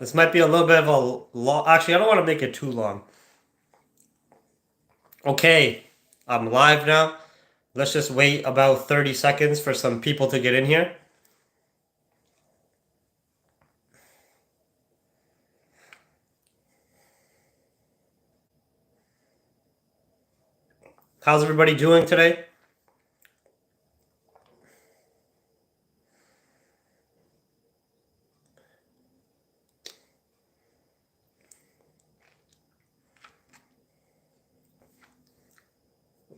This might be a little bit of a long, actually, I don't want to make it too long. Okay, I'm live now. Let's just wait about 30 seconds for some people to get in here. How's everybody doing today?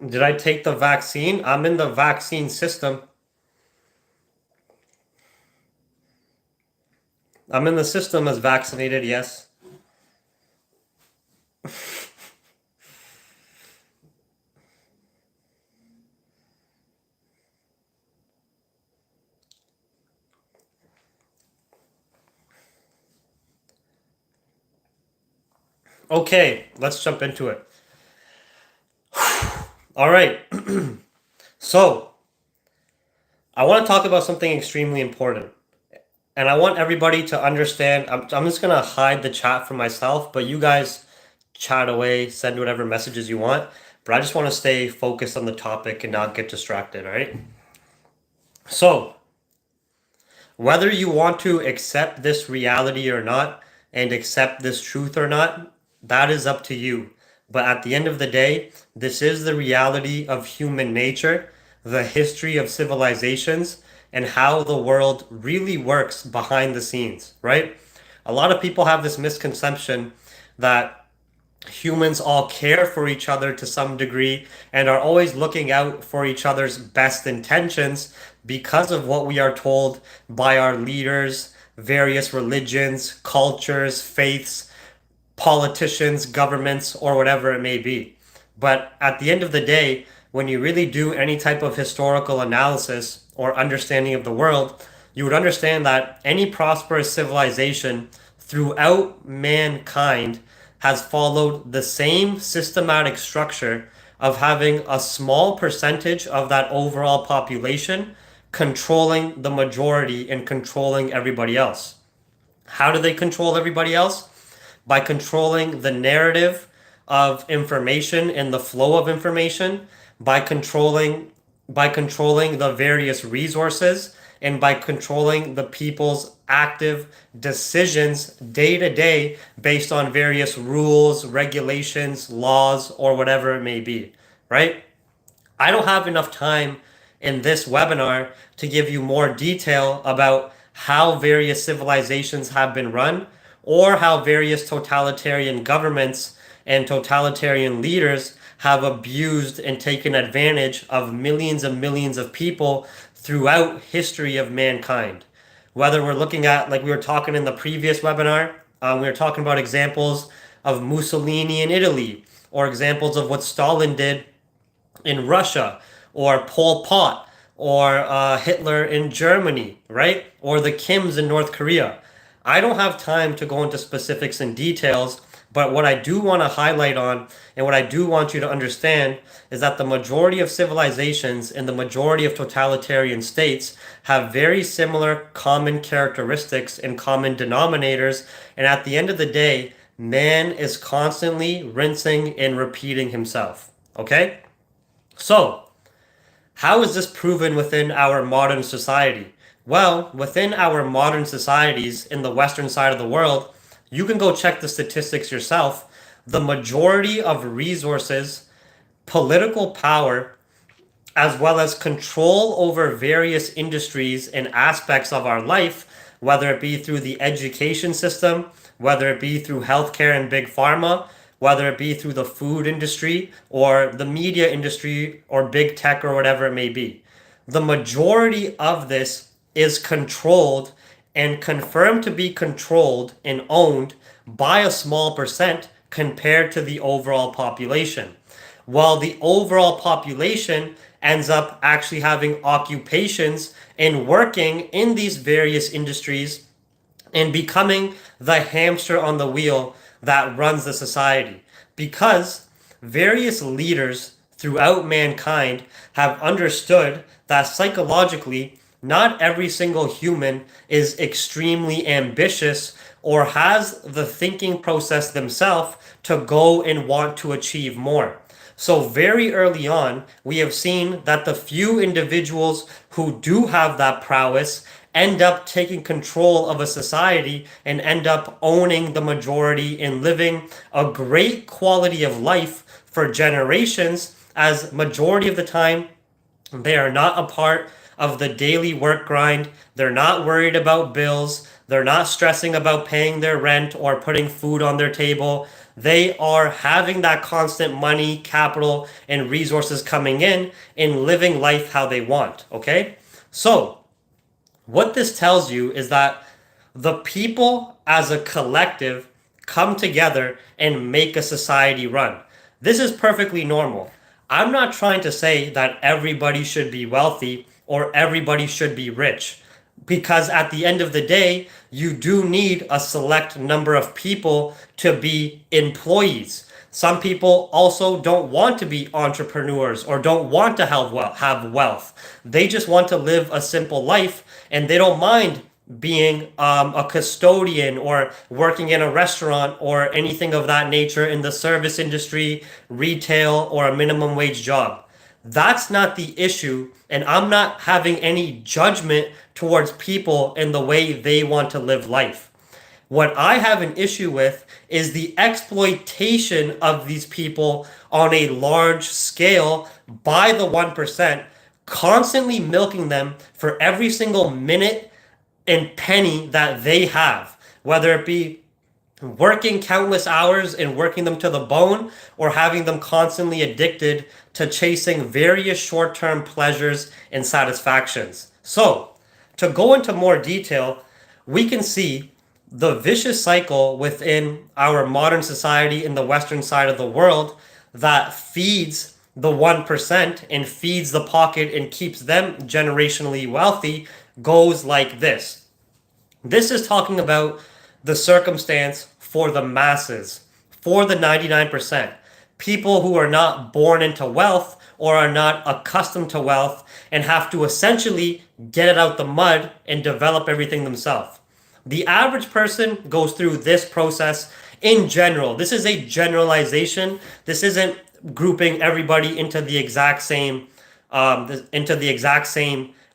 Did I take the vaccine? I'm in the vaccine system. I'm in the system as vaccinated, yes. Okay, let's jump into it. All right. So, I want to talk about something extremely important. And I want everybody to understand. I'm just going to hide the chat for myself, but you guys chat away, send whatever messages you want. But I just want to stay focused on the topic and not get distracted, all right? So, whether you want to accept this reality or not and accept this truth or not, that is up to you. But at the end of the day, this is the reality of human nature, the history of civilizations, and how the world really works behind the scenes, right? A lot of people have this misconception that humans all care for each other to some degree and are always looking out for each other's best intentions because of what we are told by our leaders, various religions, cultures, faiths, politicians, governments, or whatever it may be. But at the end of the day, when you really do any type of historical analysis or understanding of the world, you would understand that any prosperous civilization throughout mankind has followed the same systematic structure of having a small percentage of that overall population controlling the majority and controlling everybody else. How do they control everybody else? By controlling the narrative of information and the flow of information, by controlling the various resources, and by controlling the people's active decisions day to day based on various rules, regulations, laws, or whatever it may be, right? I don't have enough time in this webinar to give you more detail about how various civilizations have been run or how various totalitarian governments and totalitarian leaders have abused and taken advantage of millions and millions of people throughout history of mankind. Whether we're looking at, like we were talking in the previous webinar, we were talking about examples of Mussolini in Italy, or examples of what Stalin did in Russia, or Pol Pot, or Hitler in Germany, right? Or the Kims in North Korea. I don't have time to go into specifics and details, but what I do want to highlight on and what I do want you to understand is that the majority of civilizations and the majority of totalitarian states have very similar common characteristics and common denominators. And at the end of the day, man is constantly rinsing and repeating himself. Okay? So, how is this proven within our modern society? Well, within our modern societies in the Western side of the world, you can go check the statistics yourself. The majority of resources, political power, as well as control over various industries and aspects of our life, whether it be through the education system, whether it be through healthcare and big pharma, whether it be through the food industry or the media industry or big tech or whatever it may be. The majority of this is controlled and confirmed to be controlled and owned by a small percent compared to the overall population. While the overall population ends up actually having occupations and working in these various industries and becoming the hamster on the wheel that runs the society, because various leaders throughout mankind have understood that psychologically, not every single human is extremely ambitious or has the thinking process themselves to go and want to achieve more. So, very early on, we have seen that the few individuals who do have that prowess end up taking control of a society and end up owning the majority and living a great quality of life for generations, as majority of the time they are not a part of the daily work grind. They're not worried about bills. They're not stressing about paying their rent or putting food on their table. They are having that constant money, capital, and resources coming in and living life how they want. Okay? So, what this tells you is that the people as a collective come together and make a society run. This is perfectly normal. I'm not trying to say that everybody should be wealthy or everybody should be rich, because at the end of the day, you do need a select number of people to be employees. Some people also don't want to be entrepreneurs or don't want to have wealth. They just want to live a simple life, and they don't mind being a custodian or working in a restaurant or anything of that nature in the service industry, retail, or a minimum wage job. That's not the issue, and I'm not having any judgment towards people in the way they want to live life. What I have an issue with is the exploitation of these people on a large scale by the 1%, constantly milking them for every single minute and penny that they have, whether it be working countless hours and working them to the bone, or having them constantly addicted to chasing various short-term pleasures and satisfactions. So, to go into more detail, we can see the vicious cycle within our modern society in the Western side of the world that feeds the 1% and feeds the pocket and keeps them generationally wealthy goes like this. This is talking about the circumstance for the masses, for the 99%. People who are not born into wealth or are not accustomed to wealth and have to essentially get it out the mud and develop everything themselves. The average person goes through this process in general. This is a generalization. This isn't grouping everybody into the exact same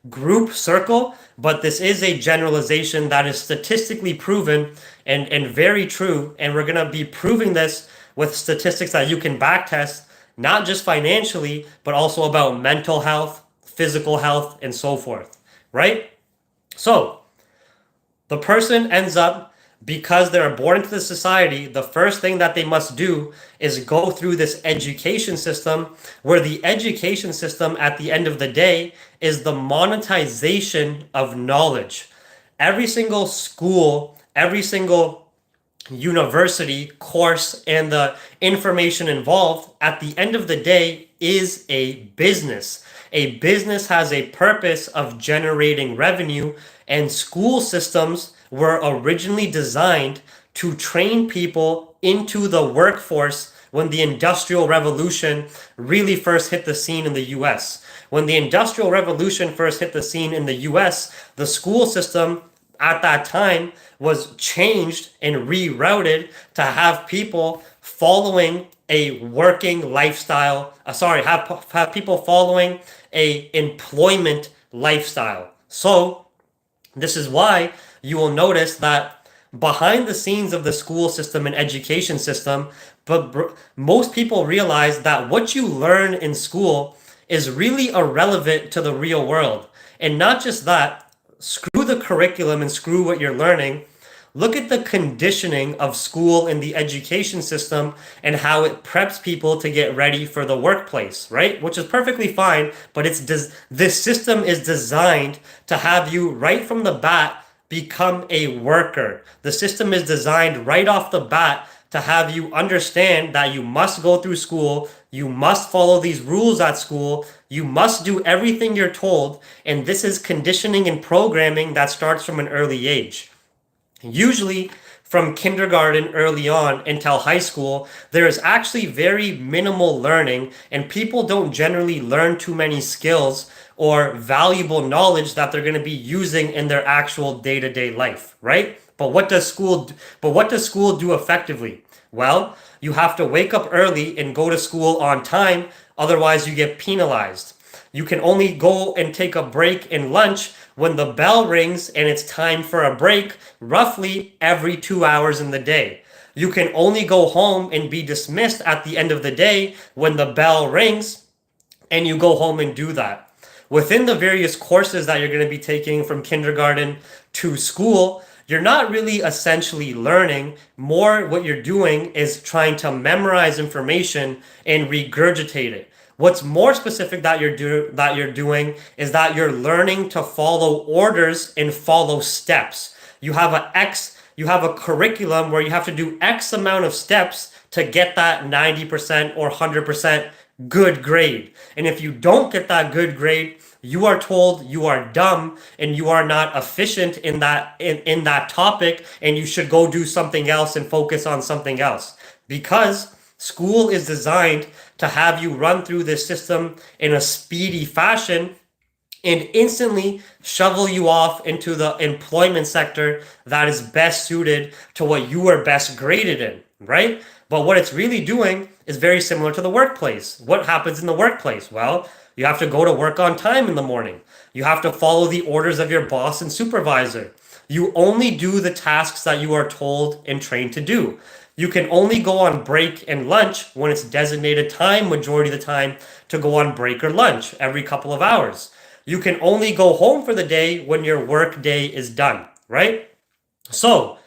group circle, but this is a generalization that is statistically proven and very true. And we're going to be proving this with statistics that you can backtest, not just financially, but also about mental health, physical health, and so forth, right? So the person ends up, because they're born into the society, the first thing that they must do is go through this education system, where the education system at the end of the day is the monetization of knowledge. Every single school, every single university course, and the information involved at the end of the day is a business. A business has a purpose of generating revenue, and school systems were originally designed to train people into the workforce when the Industrial Revolution really first hit the scene in the US. When the Industrial Revolution first hit the scene in the US, the school system at that time was changed and rerouted to have people following a working lifestyle, have people following a employment lifestyle. So this is why you will notice that behind the scenes of the school system and education system, but most people realize that what you learn in school is really irrelevant to the real world. And not just that, screw the curriculum and screw what you're learning. Look at the conditioning of school and the education system and how it preps people to get ready for the workplace, right? Which is perfectly fine, but this system is designed to have you right from the bat become a worker. The system is designed right off the bat to have you understand that you must go through school, you must follow these rules at school, you must do everything you're told, and this is conditioning and programming that starts from an early age. Usually, from kindergarten early on until high school, there is actually very minimal learning, and people don't generally learn too many skills or valuable knowledge that they're going to be using in their actual day-to-day life, right? But what does school do effectively? Well, you have to wake up early and go to school on time, otherwise you get penalized. You can only go and take a break in lunch when the bell rings and it's time for a break, roughly every 2 hours in the day. You can only go home and be dismissed at the end of the day when the bell rings, and you go home and do that. Within the various courses that you're going to be taking from kindergarten to school, you're not really essentially learning. More, what you're doing is trying to memorize information and regurgitate it. What's more specific that you're doing is that you're learning to follow orders and follow steps. You have a curriculum where you have to do X amount of steps to get that 90% or 100% good grade. And if you don't get that good grade, you are told you are dumb and you are not efficient in that topic, and you should go do something else and focus on something else. Because school is designed to have you run through this system in a speedy fashion and instantly shovel you off into the employment sector that is best suited to what you are best graded in, right? But what it's really doing is very similar to the workplace. What happens in the workplace? Well, you have to go to work on time in the morning. You have to follow the orders of your boss and supervisor. You only do the tasks that you are told and trained to do. You can only go on break and lunch when it's designated time, majority of the time, to go on break or lunch every couple of hours. You can only go home for the day when your work day is done, right? So,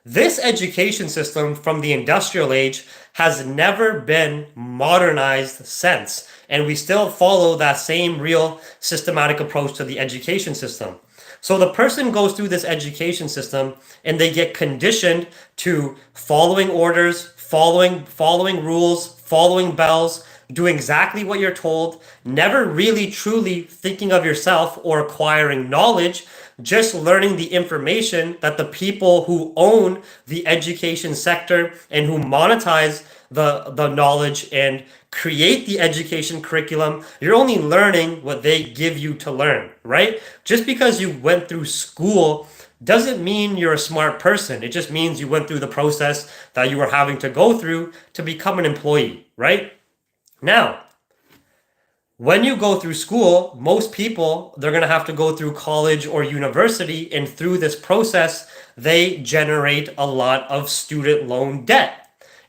this education system from the industrial age has never been modernized since, and we still follow that same real systematic approach to the education system. So the person goes through this education system and they get conditioned to following orders, following rules, following bells, doing exactly what you're told, never really truly thinking of yourself or acquiring knowledge, just learning the information that the people who own the education sector and who monetize the knowledge and create the education curriculum, you're only learning what they give you to learn, right? Just because you went through school doesn't mean you're a smart person. It just means you went through the process that you were having to go through to become an employee, right? Now, when you go through school, most people, they're going to have to go through college or university, and through this process, they generate a lot of student loan debt.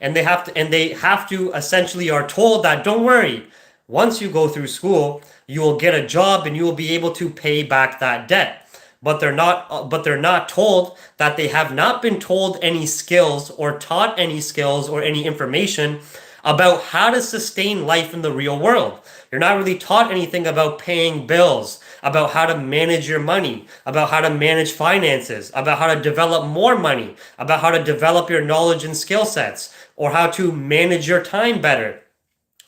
And they have to essentially are told that don't worry, once you go through school, you will get a job and you will be able to pay back that debt. But they're not told that they have not been told any skills or taught any skills or any information about how to sustain life in the real world. You're not really taught anything about paying bills, about how to manage your money, about how to manage finances, about how to develop more money, about how to develop your knowledge and skill sets, or how to manage your time better,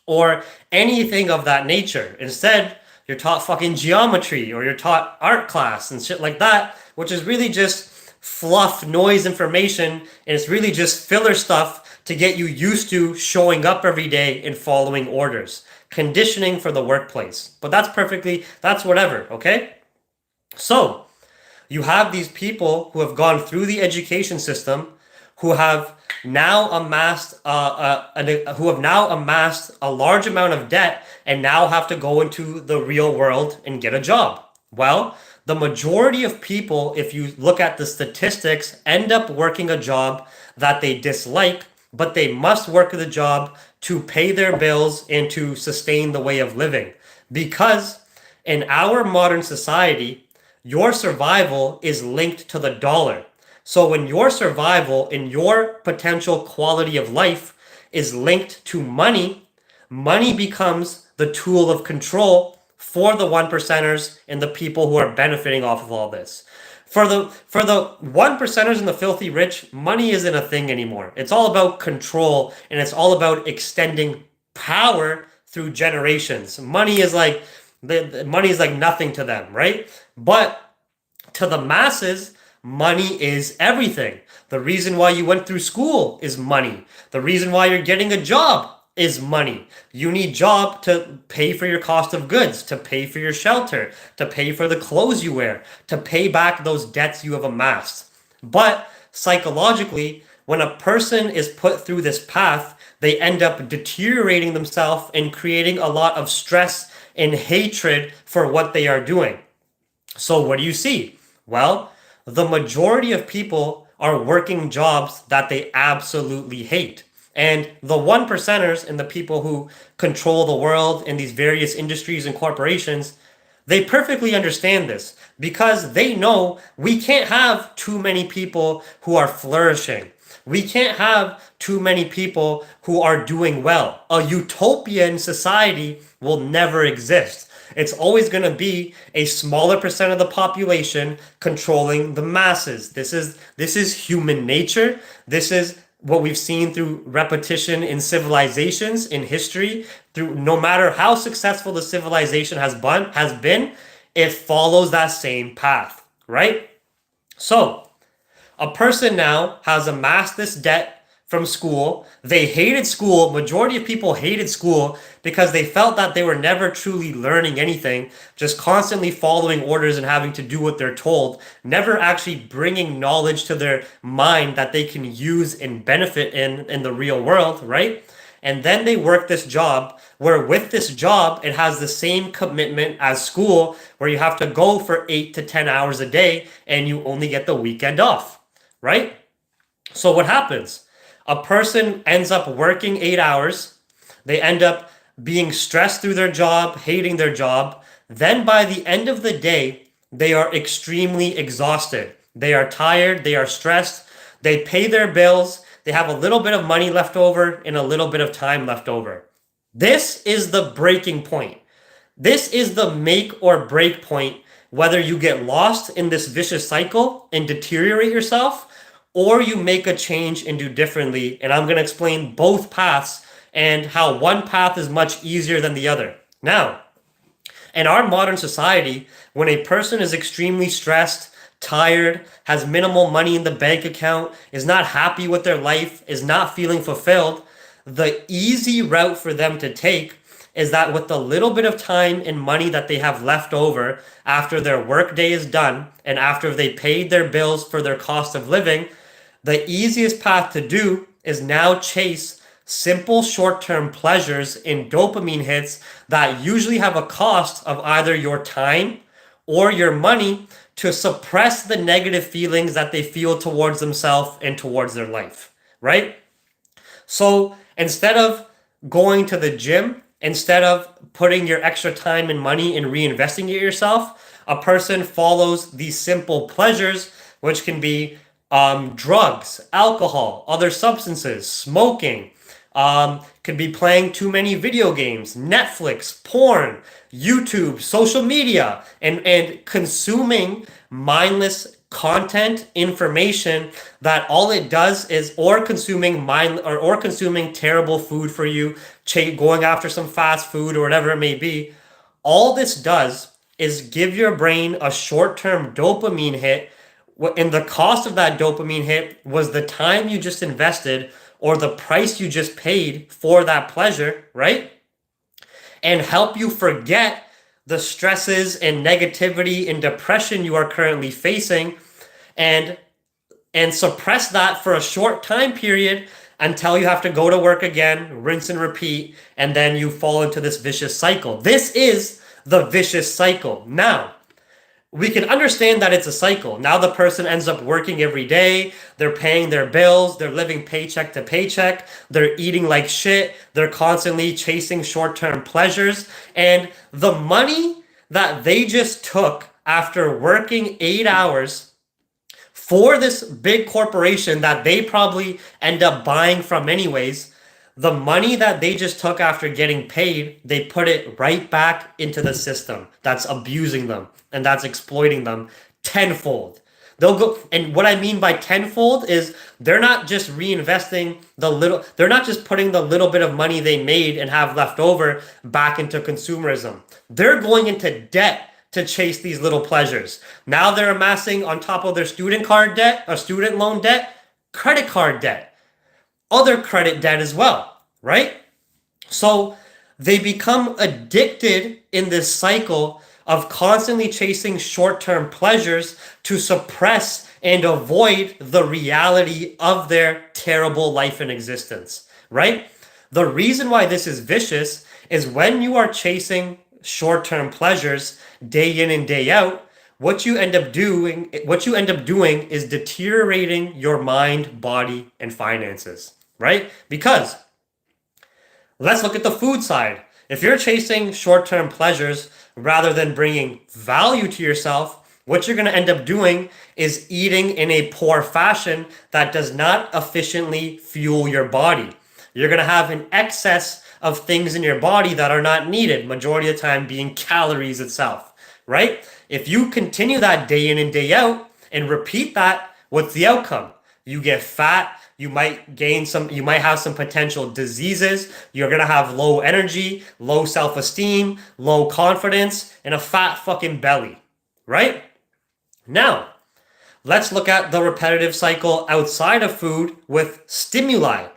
or anything of that nature. Instead, you're taught fucking geometry, or you're taught art class and shit like that, which is really just fluff noise information, and it's really just filler stuff to get you used to showing up every day and following orders. Conditioning for the workplace. But that's whatever, okay? So, you have these people who have gone through the education system who have now amassed a large amount of debt and now have to go into the real world and get a job. Well, the majority of people, if you look at the statistics, end up working a job that they dislike, but they must work the job to pay their bills and to sustain the way of living. Because in our modern society, your survival is linked to the dollar. So when your survival and your potential quality of life is linked to money, money becomes the tool of control for the one percenters and the people who are benefiting off of all this. For the one percenters and the filthy rich, money isn't a thing anymore. It's all about control, and it's all about extending power through generations. Money is like nothing to them, right? But to the masses, money is everything. The reason why you went through school is money. The reason why you're getting a job is money. You need job to pay for your cost of goods, to pay for your shelter, to pay for the clothes you wear, to pay back those debts you have amassed. But psychologically, when a person is put through this path, they end up deteriorating themselves and creating a lot of stress and hatred for what they are doing. So what do you see? Well, the majority of people are working jobs that they absolutely hate. And the one percenters and the people who control the world in these various industries and corporations, they perfectly understand this because they know we can't have too many people who are flourishing. We can't have too many people who are doing well. A utopian society will never exist. It's always going to be a smaller percent of the population controlling the masses. This is human nature. This is what we've seen through repetition in civilizations in history. Through no matter how successful the civilization has been, it follows that same path, right? So a person now has amassed this debt from school. They hated school. Majority of people hated school because they felt that they were never truly learning anything, just constantly following orders and having to do what they're told, never actually bringing knowledge to their mind that they can use and benefit in the real world, right? And then they work this job where with this job, it has the same commitment as school where you have to go for 8 to 10 hours a day and you only get the weekend off, right? So what happens? A person ends up working 8 hours. They end up being stressed through their job, hating their job. Then by the end of the day, they are extremely exhausted. They are tired. They are stressed. They pay their bills. They have a little bit of money left over and a little bit of time left over. This is the breaking point. This is the make or break point, whether you get lost in this vicious cycle and deteriorate yourself, or you make a change and do differently. And I'm going to explain both paths and how one path is much easier than the other. Now, in our modern society, when a person is extremely stressed, tired, has minimal money in the bank account, is not happy with their life, is not feeling fulfilled, the easy route for them to take is that with the little bit of time and money that they have left over after their work day is done and after they paid their bills for their cost of living, the easiest path to do is now chase simple short-term pleasures and dopamine hits that usually have a cost of either your time or your money to suppress the negative feelings that they feel towards themselves and towards their life, right? So instead of going to the gym, instead of putting your extra time and money and reinvesting it yourself, a person follows these simple pleasures, which can be drugs, alcohol, other substances, smoking, could be playing too many video games, Netflix, porn, YouTube, social media, and consuming mindless content, information that all it does is, or consuming terrible food for you, going after some fast food or whatever it may be. All this does is give your brain a short-term dopamine hit, and the cost of that dopamine hit was the time you just invested or the price you just paid for that pleasure, right? And help you forget the stresses and negativity and depression you are currently facing, and suppress that for a short time period until you have to go to work again, rinse and repeat, and then you fall into this vicious cycle. This is the vicious cycle. Now, we can understand that it's a cycle. Now the person ends up working every day. They're paying their bills. They're living paycheck to paycheck. They're eating like shit. They're constantly chasing short-term pleasures. And the money that they just took after working 8 hours for this big corporation that they probably end up buying from anyways, the money that they just took after getting paid, they put it right back into the system that's abusing them and that's exploiting them tenfold. They'll go, and what I mean by tenfold is they're not just reinvesting they're not just putting the little bit of money they made and have left over back into consumerism. They're going into debt to chase these little pleasures. Now they're amassing on top of their student card debt or student loan debt, credit card debt, other credit debt as well, right? So they become addicted in this cycle of constantly chasing short-term pleasures to suppress and avoid the reality of their terrible life and existence, right? The reason why this is vicious is when you are chasing short-term pleasures day in and day out, what you end up doing is deteriorating your mind, body, and finances, right? Because let's look at the food side. If you're chasing short-term pleasures rather than bringing value to yourself, what you're going to end up doing is eating in a poor fashion that does not efficiently fuel your body. You're going to have an excess of things in your body that are not needed, majority of the time being calories itself, right? If you continue that day in and day out and repeat that, what's the outcome? You get fat, you might have some potential diseases, you're gonna have low energy, low self-esteem, low confidence, and a fat fucking belly, right? Now, let's look at the repetitive cycle outside of food with stimuli,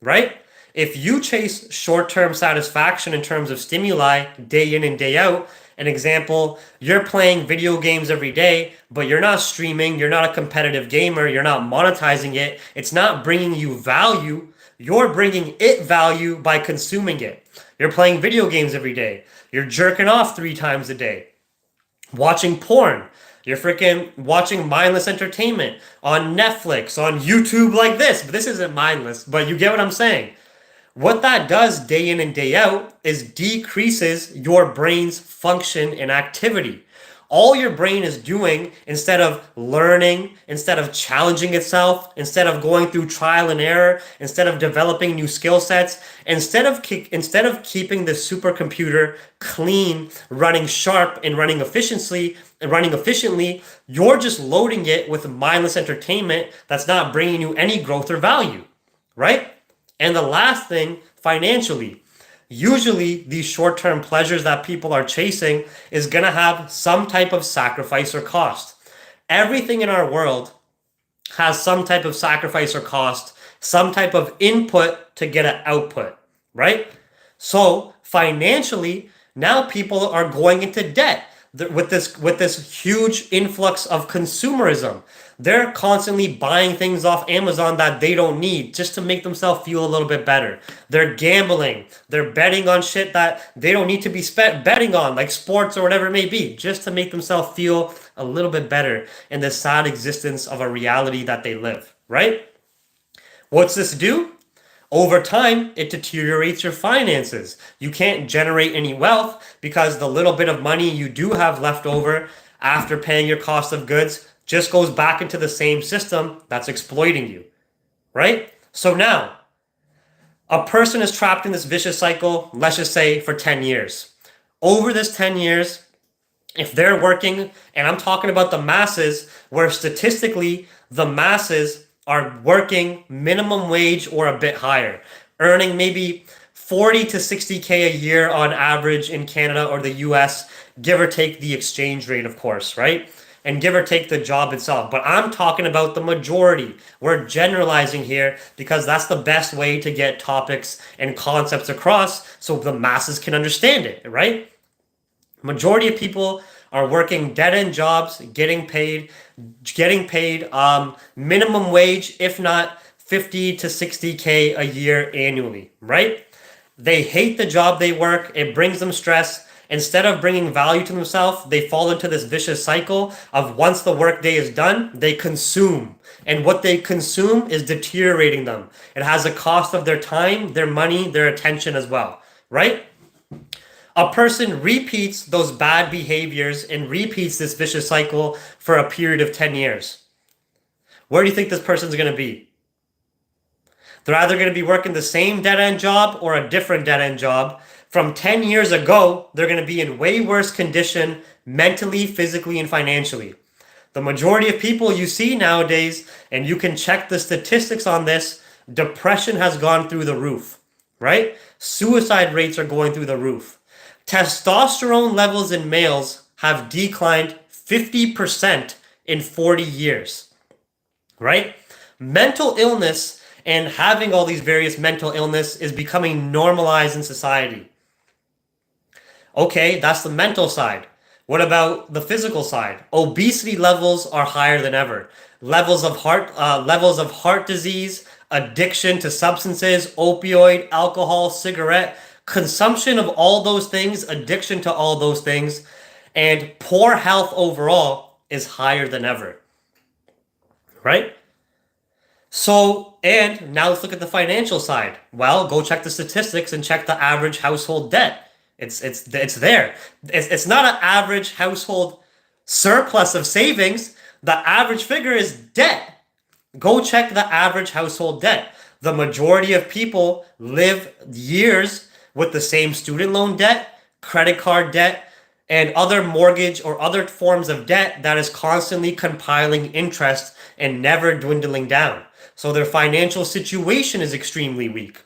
right? If you chase short-term satisfaction in terms of stimuli day in and day out, an example, you're playing video games every day, but you're not streaming, you're not a competitive gamer, you're not monetizing it, it's not bringing you value, you're bringing it value by consuming it. You're playing video games every day, you're jerking off 3 times a day, watching porn, you're freaking watching mindless entertainment on Netflix, on YouTube like this, but this isn't mindless, but you get what I'm saying. What that does day in and day out is decreases your brain's function and activity. All your brain is doing, instead of learning, instead of challenging itself, instead of going through trial and error, instead of developing new skill sets, instead of keeping the supercomputer clean, running sharp, and running efficiently, you're just loading it with mindless entertainment that's not bringing you any growth or value, right? And the last thing, financially, usually these short-term pleasures that people are chasing is going to have some type of sacrifice or cost. Everything in our world has some type of sacrifice or cost, some type of input to get an output, right? So financially, now people are going into debt with this huge influx of consumerism. They're constantly buying things off Amazon that they don't need just to make themselves feel a little bit better. They're gambling. They're betting on shit that they don't need to be betting on, like sports or whatever it may be, just to make themselves feel a little bit better in the sad existence of a reality that they live, right? What's this do? Over time, it deteriorates your finances. You can't generate any wealth because the little bit of money you do have left over after paying your cost of goods just goes back into the same system that's exploiting you, right? So now, a person is trapped in this vicious cycle, let's just say for 10 years. Over this 10 years, if they're working, and I'm talking about the masses, where statistically the masses are working minimum wage or a bit higher, earning maybe 40 to 60K a year on average in Canada or the US, give or take the exchange rate, of course, right? And give or take the job itself. But I'm talking about the majority. We're generalizing here because that's the best way to get topics and concepts across so the masses can understand it, right? Majority of people are working dead-end jobs, getting paid minimum wage, if not 50 to 60K a year annually, right? They hate the job they work. It brings them stress. Instead of bringing value to themselves, they fall into this vicious cycle of once the workday is done, they consume. And what they consume is deteriorating them. It has a cost of their time, their money, their attention as well, right? A person repeats those bad behaviors and repeats this vicious cycle for a period of 10 years. Where do you think this person's going to be? They're either going to be working the same dead-end job or a different dead-end job. From 10 years ago, they're going to be in way worse condition mentally, physically, and financially. The majority of people you see nowadays, and you can check the statistics on this, depression has gone through the roof, right? Suicide rates are going through the roof. Testosterone levels in males have declined 50% in 40 years, right? Mental illness and having all these various mental illness is becoming normalized in society. Okay, that's the mental side. What about the physical side? Obesity levels are higher than ever. Levels of heart disease, addiction to substances, opioid, alcohol, cigarette, consumption of all those things, addiction to all those things, and poor health overall is higher than ever. Right? So, and now let's look at the financial side. Well, go check the statistics and check the average household debt. It's there. It's not an average household surplus of savings. The average figure is debt. Go check the average household debt. The majority of people live years with the same student loan debt, credit card debt, and other mortgage or other forms of debt that is constantly compiling interest and never dwindling down. So their financial situation is extremely weak.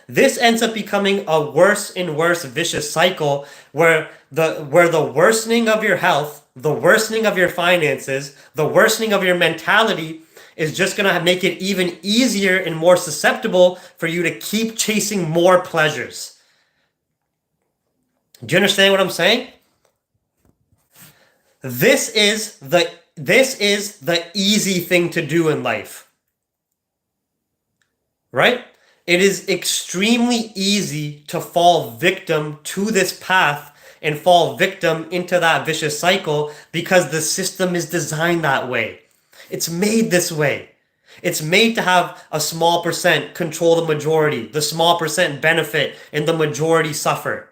This ends up becoming a worse and worse vicious cycle where the worsening of your health, the worsening of your finances, the worsening of your mentality is just going to make it even easier and more susceptible for you to keep chasing more pleasures. Do you understand what I'm saying? This is the easy thing to do in life. Right? It is extremely easy to fall victim to this path and fall victim into that vicious cycle because the system is designed that way. It's made this way. It's made to have a small percent control the majority, the small percent benefit, and the majority suffer.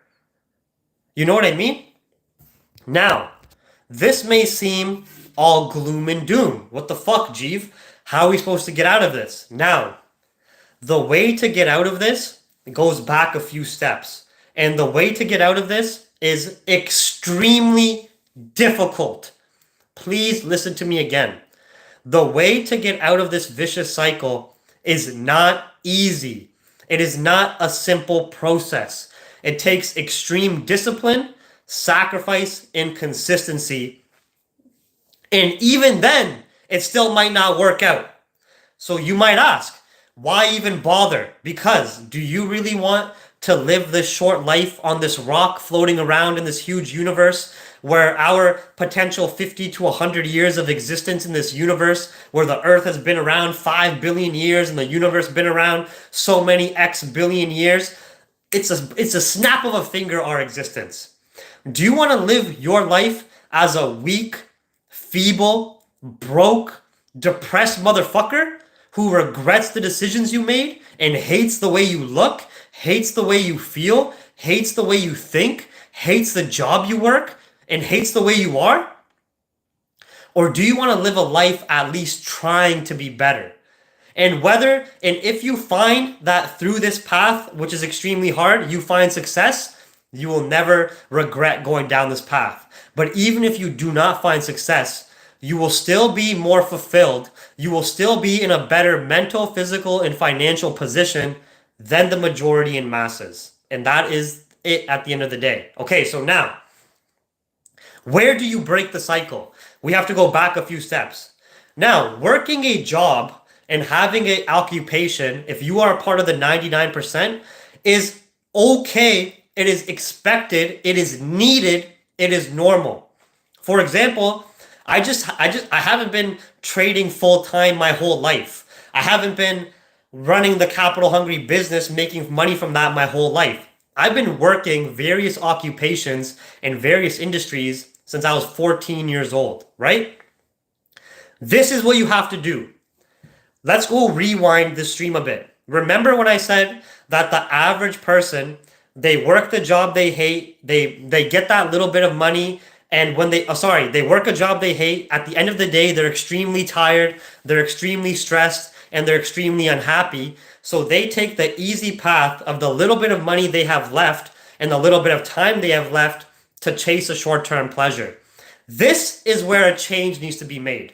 You know what I mean? Now, this may seem all gloom and doom. What the fuck, Jeev? How are we supposed to get out of this? Now, the way to get out of this goes back a few steps. And the way to get out of this is extremely difficult. Please listen to me again. The way to get out of this vicious cycle is not easy. It is not a simple process. It takes extreme discipline, sacrifice, and consistency. And even then, it still might not work out. So you might ask, why even bother? Because do you really want to live this short life on this rock floating around in this huge universe where our potential 50 to 100 years of existence in this universe, where the earth has been around 5 billion years and the universe been around so many X billion years? It's a snap of a finger, our existence. Do you want to live your life as a weak, feeble, broke, depressed motherfucker who regrets the decisions you made and hates the way you look, hates the way you feel, hates the way you think, hates the job you work, and hates the way you are? Or do you want to live a life at least trying to be better? And if you find that through this path, which is extremely hard, you find success, you will never regret going down this path. But even if you do not find success, you will still be more fulfilled. You will still be in a better mental, physical, and financial position than the majority in masses. And that is it at the end of the day. Okay, so now, where do you break the cycle? We have to go back a few steps. Now, working a job and having an occupation, if you are a part of the 99%, is okay. It is expected. It is needed. It is normal. For example, I haven't been trading full time my whole life. I haven't been running the capital hungry business, making money from that my whole life. I've been working various occupations in various industries since I was 14 years old, right? This is what you have to do. Let's go rewind this stream a bit. Remember when I said that the average person, they work the job they hate, they get that little bit of money, and when they work a job they hate, at the end of the day, they're extremely tired, they're extremely stressed, and they're extremely unhappy. So they take the easy path of the little bit of money they have left and the little bit of time they have left to chase a short-term pleasure. This is where a change needs to be made.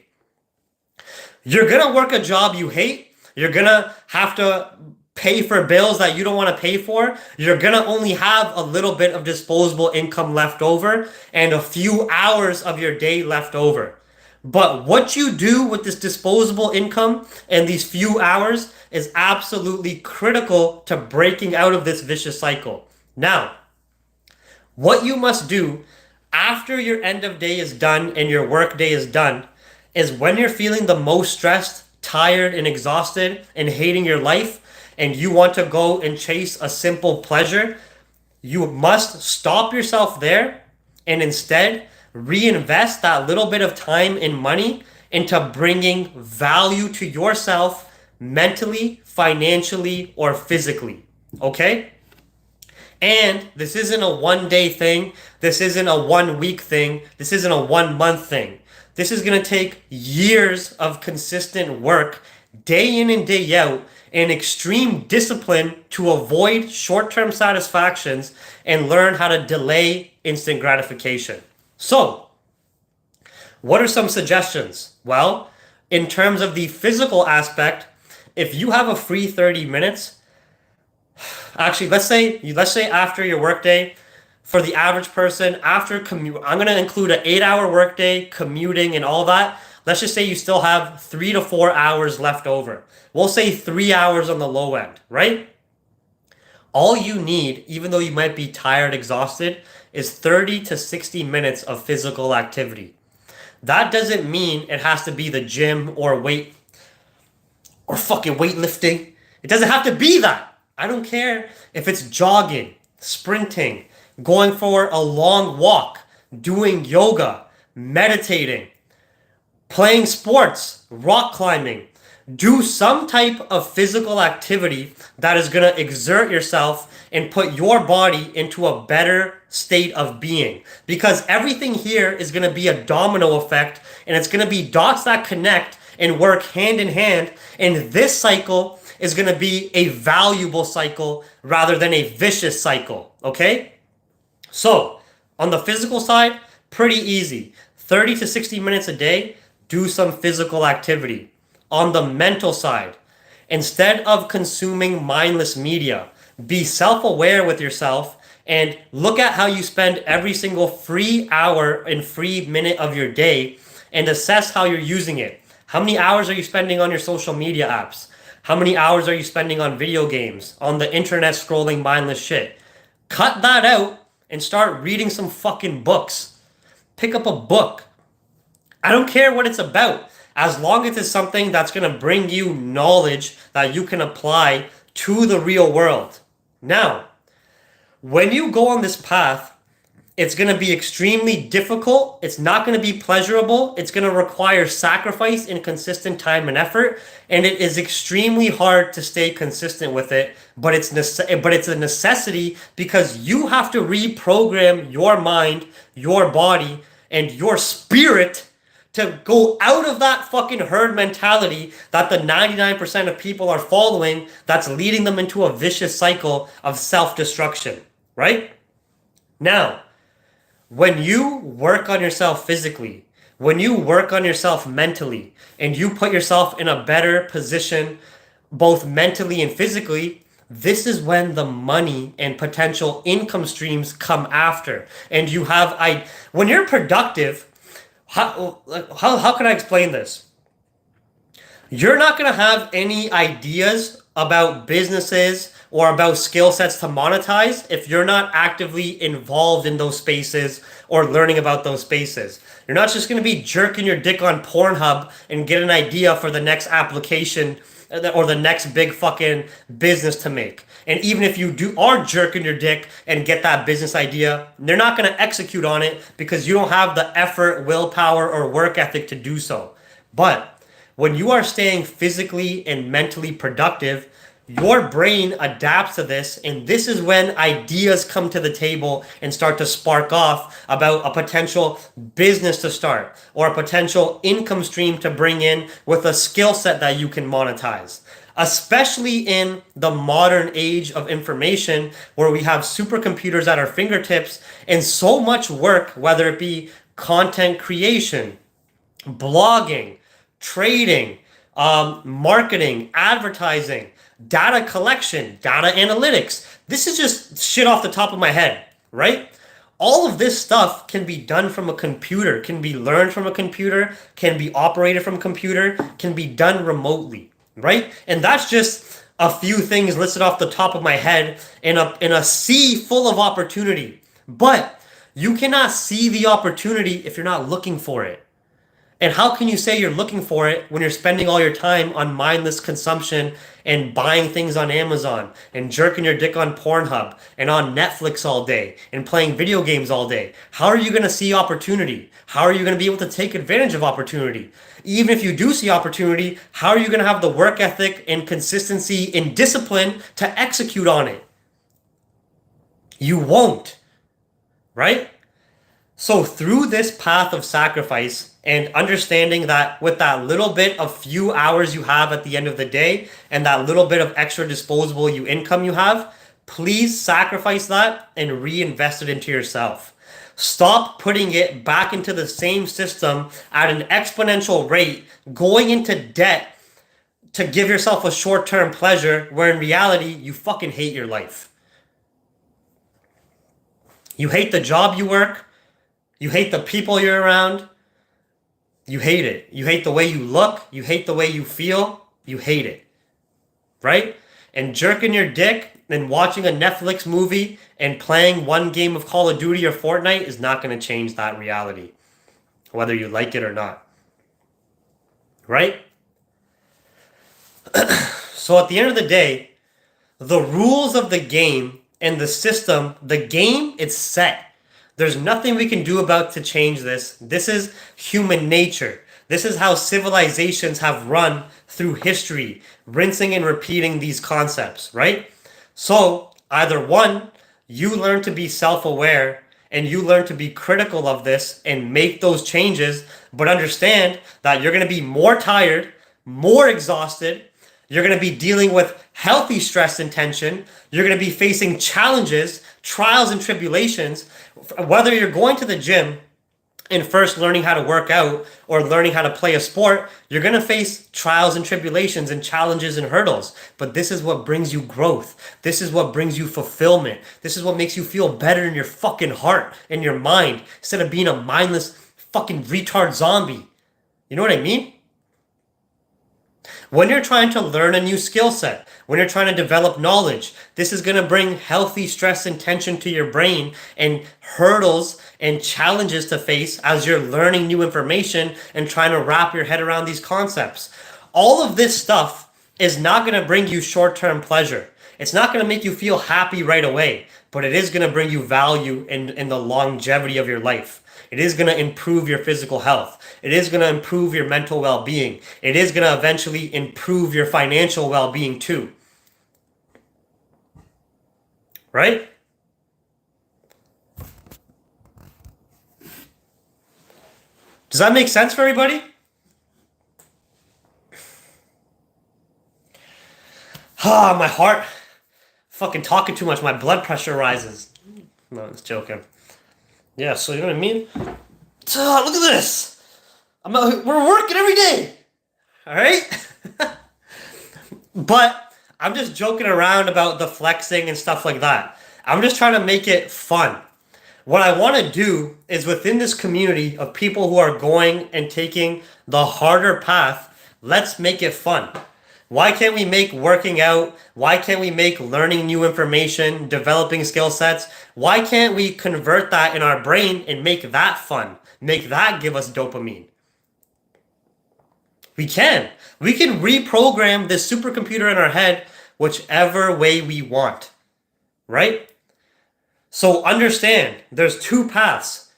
You're going to work a job you hate. You're going to have to pay for bills that you don't want to pay for, you're going to only have a little bit of disposable income left over and a few hours of your day left over. But what you do with this disposable income and these few hours is absolutely critical to breaking out of this vicious cycle. Now, what you must do after your end of day is done and your work day is done is when you're feeling the most stressed, tired, and exhausted and hating your life, and you want to go and chase a simple pleasure, you must stop yourself there and instead reinvest that little bit of time and money into bringing value to yourself mentally, financially, or physically. Okay? And this isn't a 1 day thing. This isn't a 1 week thing. This isn't a 1 month thing. This is going to take years of consistent work, day in and day out, and extreme discipline to avoid short-term satisfactions and learn how to delay instant gratification. So, what are some suggestions? Well, in terms of the physical aspect, if you have a free 30 minutes, actually, let's say after your workday, for the average person, after commute, I'm going to include an 8-hour workday, commuting and all that. Let's just say you still have 3 to 4 hours left over. We'll say 3 hours on the low end, right? All you need, even though you might be tired, exhausted, is 30 to 60 minutes of physical activity. That doesn't mean it has to be the gym or fucking weightlifting. It doesn't have to be that. I don't care if it's jogging, sprinting, going for a long walk, doing yoga, meditating, playing sports, rock climbing. Do some type of physical activity that is going to exert yourself and put your body into a better state of being. Because everything here is going to be a domino effect, and it's going to be dots that connect and work hand in hand. And this cycle is going to be a valuable cycle rather than a vicious cycle. Okay? So, on the physical side, pretty easy. 30 to 60 minutes a day, do some physical activity. On the mental side, instead of consuming mindless media, be self-aware with yourself and look at how you spend every single free hour and free minute of your day and assess how you're using it. How many hours are you spending on your social media apps? How many hours are you spending on video games, on the internet scrolling mindless shit? Cut that out and start reading some fucking books. Pick up a book. I don't care what it's about, as long as it's something that's going to bring you knowledge that you can apply to the real world. Now, when you go on this path, it's going to be extremely difficult. It's not going to be pleasurable. It's going to require sacrifice and consistent time and effort. And it is extremely hard to stay consistent with it. But it's a necessity because you have to reprogram your mind, your body, and your spirit to go out of that fucking herd mentality that the 99% of people are following that's leading them into a vicious cycle of self-destruction, right? Now, when you work on yourself physically, when you work on yourself mentally, and you put yourself in a better position, both mentally and physically, this is when the money and potential income streams come after. And you have, when you're productive, how can I explain this? You're not going to have any ideas about businesses or about skill sets to monetize if you're not actively involved in those spaces or learning about those spaces. You're not just going to be jerking your dick on Pornhub and get an idea for the next application or the next big fucking business to make. And even if you are jerking your dick and get that business idea, they're not going to execute on it because you don't have the effort, willpower, or work ethic to do so. But when you are staying physically and mentally productive, your brain adapts to this, and this is when ideas come to the table and start to spark off about a potential business to start or a potential income stream to bring in with a skill set that you can monetize. Especially in the modern age of information where we have supercomputers at our fingertips and so much work, whether it be content creation, blogging, trading, marketing, advertising, data collection, data analytics. This is just shit off the top of my head, right? All of this stuff can be done from a computer, can be learned from a computer, can be operated from a computer, can be done remotely, right? And that's just a few things listed off the top of my head in a sea full of opportunity. But you cannot see the opportunity if you're not looking for it. And how can you say you're looking for it when you're spending all your time on mindless consumption and buying things on Amazon and jerking your dick on Pornhub and on Netflix all day and playing video games all day? How are you going to see opportunity? How are you going to be able to take advantage of opportunity? Even if you do see opportunity, how are you going to have the work ethic and consistency and discipline to execute on it? You won't, right? So through this path of sacrifice and understanding that with that little bit of few hours you have at the end of the day and that little bit of extra disposable income you have, please sacrifice that and reinvest it into yourself. Stop putting it back into the same system at an exponential rate, going into debt to give yourself a short-term pleasure where in reality you fucking hate your life. You hate the job you work. You hate the people you're around. You hate it. You hate the way you look. You hate the way you feel. You hate it. Right? And jerking your dick and watching a Netflix movie and playing one game of Call of Duty or Fortnite is not going to change that reality, whether you like it or not. Right? So at the end of the day, the rules of the game and the system, the game, it's set. There's nothing we can do about to change this. This is human nature. This is how civilizations have run through history, rinsing and repeating these concepts, right? So either one, you learn to be self-aware and you learn to be critical of this and make those changes, but understand that you're going to be more tired, more exhausted. You're going to be dealing with healthy stress and tension. You're going to be facing challenges, trials and tribulations. Whether you're going to the gym and first learning how to work out or learning how to play a sport, you're going to face trials and tribulations and challenges and hurdles. But this is what brings you growth. This is what brings you fulfillment. This is what makes you feel better in your fucking heart and your mind instead of being a mindless fucking retard zombie. You know what I mean? When you're trying to learn a new skill set, when you're trying to develop knowledge, this is going to bring healthy stress and tension to your brain and hurdles and challenges to face as you're learning new information and trying to wrap your head around these concepts. All of this stuff is not going to bring you short-term pleasure. It's not going to make you feel happy right away, but it is going to bring you value in the longevity of your life. It is going to improve your physical health. It is going to improve your mental well-being. It is going to eventually improve your financial well-being too. Right? Does that make sense for everybody? Ah, my heart. Fucking talking too much. My blood pressure rises. No, I'm just joking. Yeah, so you know what I mean? Look at this. We're working every day. All right? But I'm just joking around about the flexing and stuff like that. I'm just trying to make it fun. What I want to do is within this community of people who are going and taking the harder path, let's make it fun. Why can't we make working out? Why can't we make learning new information, developing skill sets? Why can't we convert that in our brain and make that fun? Make that give us dopamine. We can. We can reprogram this supercomputer in our head whichever way we want. Right? So understand, there's two paths.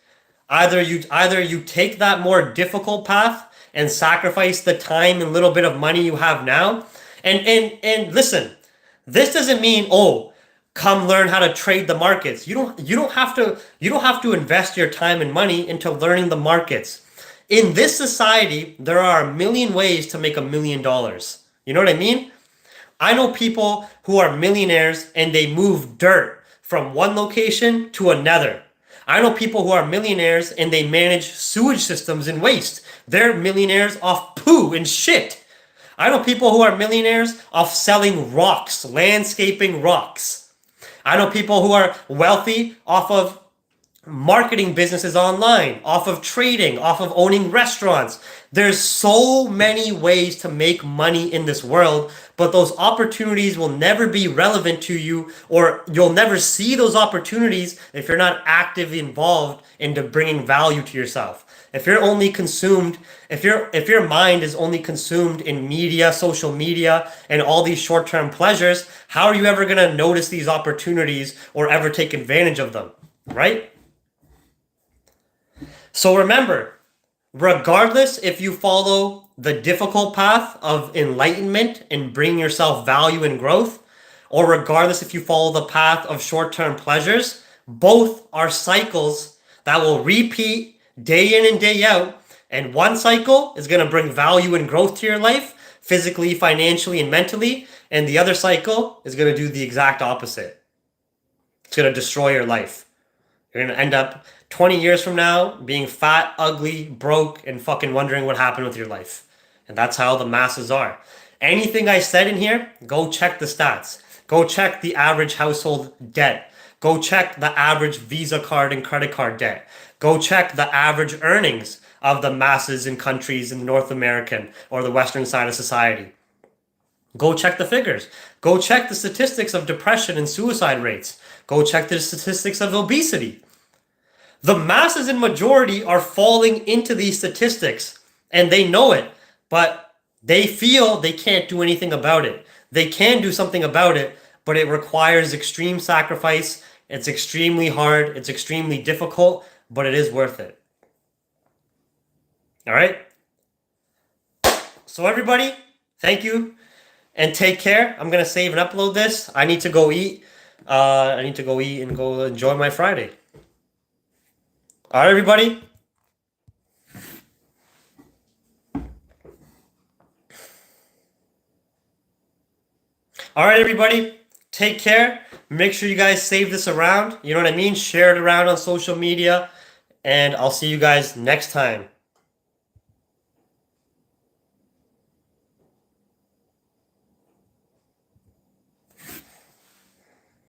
Either you take that more difficult path and sacrifice the time and little bit of money you have now. And listen, this doesn't mean, oh, come learn how to trade the markets. You don't have to invest your time and money into learning the markets. In this society, there are a million ways to make $1 million. You know what I mean? I know people who are millionaires and they move dirt from one location to another. I know people who are millionaires and they manage sewage systems and waste. They're millionaires off poo and shit. I know people who are millionaires off selling rocks, landscaping rocks. I know people who are wealthy off of marketing businesses online, off of trading, off of owning restaurants. There's so many ways to make money in this world, but those opportunities will never be relevant to you, or you'll never see those opportunities if you're not actively involved into bringing value to yourself. If you're only consumed, if your mind is only consumed in media, social media, and all these short-term pleasures, how are you ever going to notice these opportunities or ever take advantage of them, right? So remember, regardless if you follow the difficult path of enlightenment and bringing yourself value and growth, or regardless if you follow the path of short-term pleasures, both are cycles that will repeat day in and day out. And one cycle is going to bring value and growth to your life, physically, financially, and mentally. And the other cycle is going to do the exact opposite. It's going to destroy your life. You're going to end up 20 years from now being fat, ugly, broke, and fucking wondering what happened with your life. And that's how the masses are. Anything I said in here, go check the stats. Go check the average household debt. Go check the average Visa card and credit card debt. Go check the average earnings of the masses in countries in the North American or the Western side of society. Go check the figures. Go check the statistics of depression and suicide rates. Go check the statistics of obesity. The masses in majority are falling into these statistics, and they know it, but they feel they can't do anything about it. They can do something about it, but it requires extreme sacrifice. It's extremely hard. It's extremely difficult, but it is worth it. All right? So everybody, thank you and take care. I'm going to save and upload this. I need to go eat. I need to go eat and go enjoy my Friday. All right, everybody. All right, everybody. Take care. Make sure you guys save this around. You know what I mean? Share it around on social media. And I'll see you guys next time.